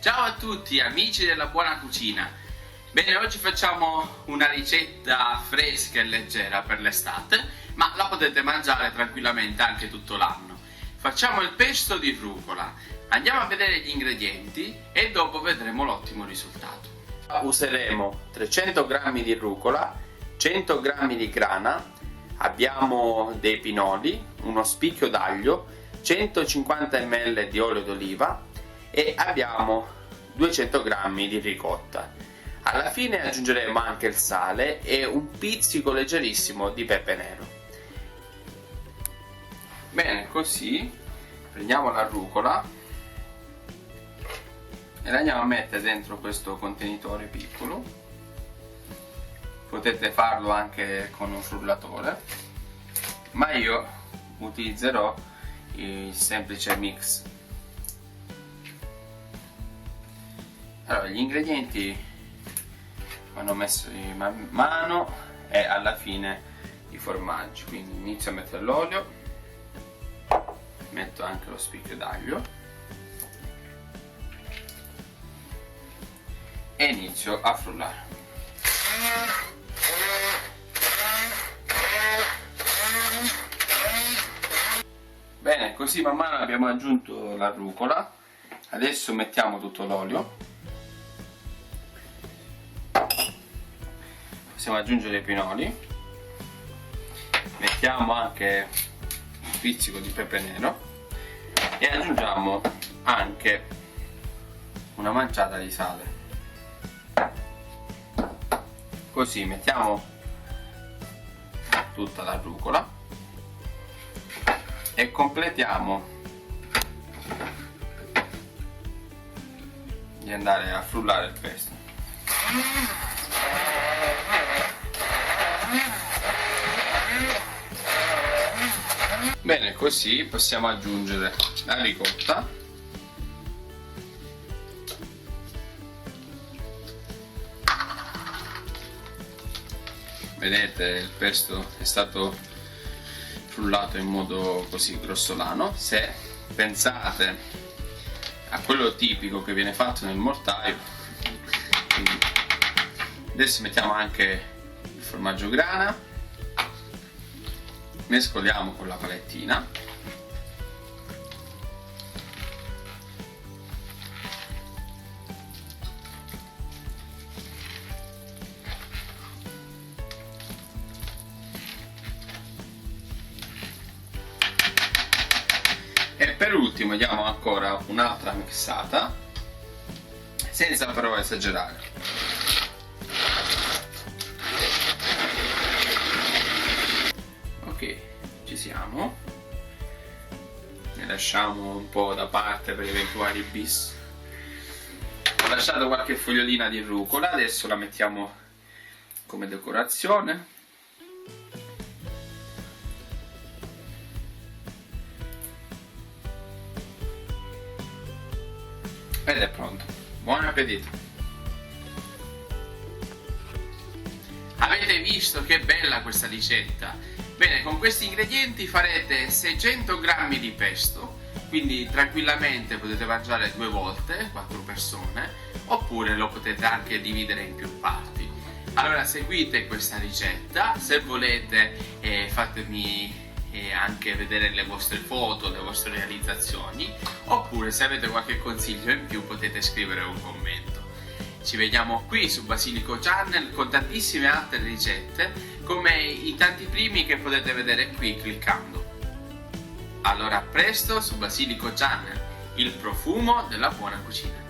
Ciao a tutti amici della buona cucina. Bene, oggi facciamo una ricetta fresca e leggera per l'estate, ma la potete mangiare tranquillamente anche tutto l'anno. Facciamo il pesto di rucola. Andiamo a vedere gli ingredienti e dopo vedremo l'ottimo risultato. Useremo 300 g di rucola, 100 g di grana, abbiamo dei pinoli, uno spicchio d'aglio, 150 ml di olio d'oliva e abbiamo 200 g di ricotta. Alla fine aggiungeremo anche il sale e un pizzico leggerissimo di pepe nero. Bene, così prendiamo la rucola e la andiamo a mettere dentro questo contenitore piccolo. Potete farlo anche con un frullatore, ma io utilizzerò il semplice mix. Allora, gli ingredienti vanno messi man mano e alla fine i formaggi, quindi inizio a mettere l'olio, metto anche lo spicchio d'aglio e inizio a frullare. Bene, così man mano abbiamo aggiunto la rucola. Adesso mettiamo tutto l'olio, possiamo aggiungere i pinoli, mettiamo anche un pizzico di pepe nero e aggiungiamo anche una manciata di sale. Così mettiamo tutta la rucola e completiamo di andare a frullare il pesto. Bene, così possiamo aggiungere la ricotta, vedete il pesto è stato frullato in modo così grossolano. Se pensate a quello tipico che viene fatto nel mortaio, quindi adesso mettiamo anche il formaggio grana, mescoliamo con la palettina e per ultimo diamo ancora un'altra mixata, senza però esagerare. Ok, ci siamo. Ne lasciamo un po' da parte per eventuali bis. Ho lasciato qualche fogliolina di rucola, adesso la mettiamo come decorazione. Ed è pronto. Buon appetito! Avete visto che bella questa ricetta? Bene, con questi ingredienti farete 600 g di pesto, quindi tranquillamente potete mangiare 2 volte, 4 persone, oppure lo potete anche dividere in più parti. Allora seguite questa ricetta, se volete fatemi anche vedere le vostre foto, le vostre realizzazioni, oppure se avete qualche consiglio in più potete scrivere un commento. Ci vediamo qui su Basilico Channel con tantissime altre ricette, come i tanti primi che potete vedere qui cliccando. Allora a presto su Basilico Channel, il profumo della buona cucina.